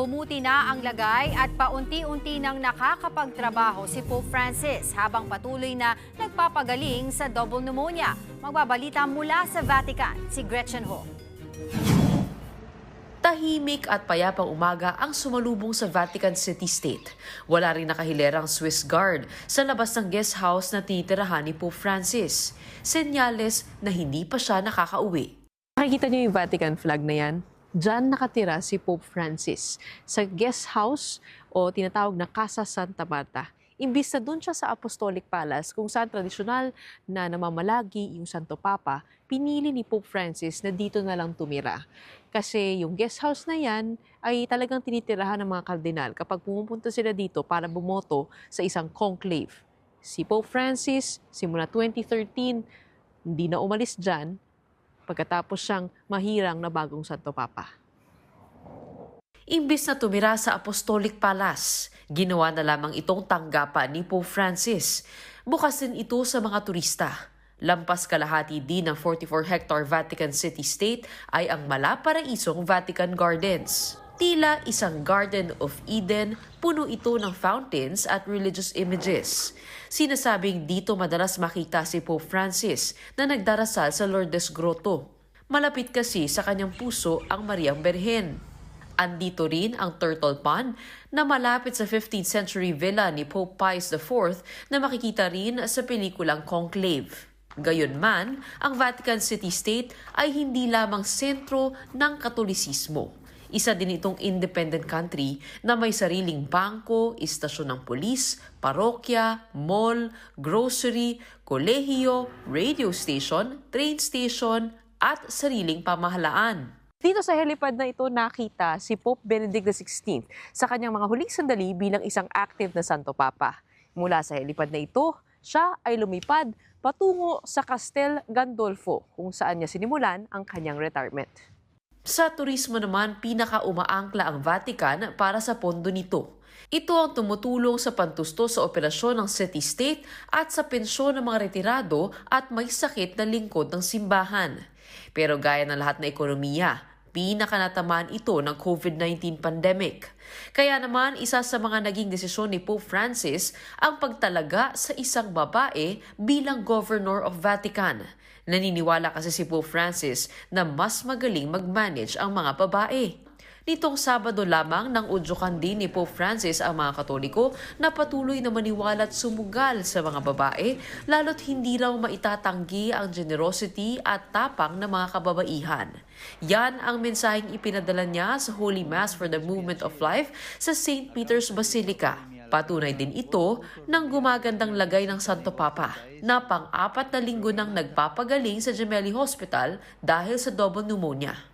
Bumuti na ang lagay at paunti-unti nang nakakapagtrabaho si Pope Francis habang patuloy na nagpapagaling sa double pneumonia. Magbabalita mula sa Vatican, si Gretchen Ho. Tahimik at payapang umaga ang sumalubong sa Vatican City State. Wala rin nakahilerang Swiss Guard sa labas ng guest house na tinitirahan ni Pope Francis. Senyales na hindi pa siya nakakauwi. Nakikita niyo yung Vatican flag na yan? Diyan nakatira si Pope Francis sa guest house o tinatawag na Casa Santa Marta. Imbis na doon siya sa Apostolic Palace kung saan tradisyonal na namamalagi yung Santo Papa, pinili ni Pope Francis na dito na lang tumira. Kasi yung guest house na yan ay talagang tinitirahan ng mga kardinal kapag pumupunta sila dito para bumoto sa isang conclave. Si Pope Francis, simula 2013, hindi na umalis dyan pagkatapos siyang mahirang na bagong Santo Papa. Imbis na tumira sa Apostolic Palace, ginawa na lamang itong tanggapan ni Pope Francis. Bukas din ito sa mga turista. Lampas kalahati din ng 44-hectare Vatican City State ay ang malaparaisong Vatican Gardens. Tila isang Garden of Eden, puno ito ng fountains at religious images. Sinasabing dito madalas makita si Pope Francis na nagdarasal sa Lourdes Grotto. Malapit kasi sa kanyang puso ang Mariang Berhen. Andito rin ang Turtle Pond na malapit sa 15th century villa ni Pope Pius IV na makikita rin sa pelikulang Conclave. Gayunman, ang Vatican City State ay hindi lamang sentro ng Katolisismo. Isa din itong independent country na may sariling bangko, istasyon ng pulis, parokya, mall, grocery, kolehiyo, radio station, train station at sariling pamahalaan. Dito sa helipad na ito nakita si Pope Benedict XVI sa kanyang mga huling sandali bilang isang active na Santo Papa. Mula sa helipad na ito, siya ay lumipad patungo sa Castel Gandolfo kung saan niya sinimulan ang kanyang retirement. Sa turismo naman, pinaka-umaangkla ang Vatican para sa pondo nito. Ito ang tumutulong sa pantusto sa operasyon ng city-state at sa pensyon ng mga retirado at may sakit na lingkod ng simbahan. Pero gaya ng lahat na ekonomiya, pinakanatamaan ito ng COVID-19 pandemic. Kaya naman, isa sa mga naging desisyon ni Pope Francis ang pagtalaga sa isang babae bilang Governor of Vatican. Naniniwala kasi si Pope Francis na mas magaling mag-manage ang mga babae. Nitong Sabado lamang nang udyukan din ni Pope Francis ang mga Katoliko na patuloy na maniwala at sumugal sa mga babae, lalo't hindi raw maitatanggi ang generosity at tapang ng mga kababaihan. Yan ang mensaheng ipinadala niya sa Holy Mass for the Movement of Life sa St. Peter's Basilica. Patunay din ito ng gumagandang lagay ng Santo Papa na pang-4 na linggo nang nagpapagaling sa Gemelli Hospital dahil sa double pneumonia.